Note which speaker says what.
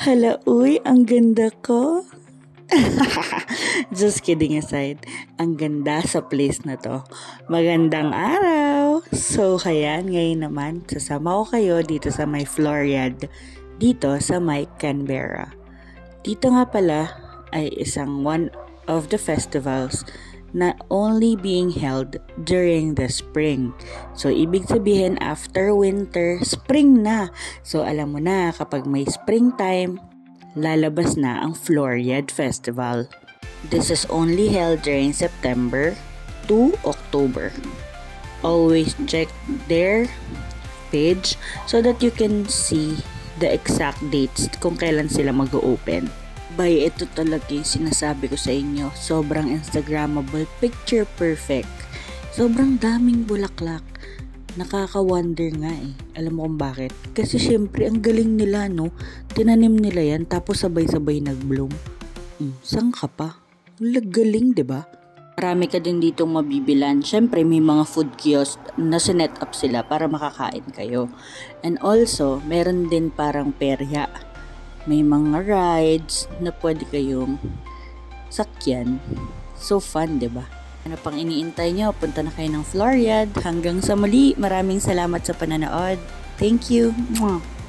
Speaker 1: Hala, uy, ang ganda ko. Just kidding aside, ang ganda sa place na to. Magandang araw! So, ayan, ngayon naman, sasama ko kayo dito sa may Floriad, dito sa may Canberra. Dito nga pala ay isang one of the festivals na only being held during the spring. So, ibig sabihin, after winter, spring na. So, alam mo na, kapag may springtime, lalabas na ang Floriad Festival. This is only held during September to October. Always check their page so that you can see the exact dates kung kailan sila mag-open. Bay, ito talaga yung sinasabi ko sa inyo. Sobrang Instagrammable, picture perfect. Sobrang daming bulaklak. Nakaka-wonder nga eh. Alam mo kung bakit? Kasi syempre, ang galing nila, no? Tinanim nila yan, tapos sabay-sabay nag-bloom. Saan ka pa? Galing, diba? Marami ka din ditong mabibilan. Syempre, may mga food kiosk na sinet up sila para makakain kayo. And also, meron din parang perya. May mga rides na pwede kayong sakyan. So fun, diba? Ano pang iniintay nyo? Punta na kayo ng Floriad. Hanggang sa muli, maraming salamat sa pananood. Thank you. Mwah!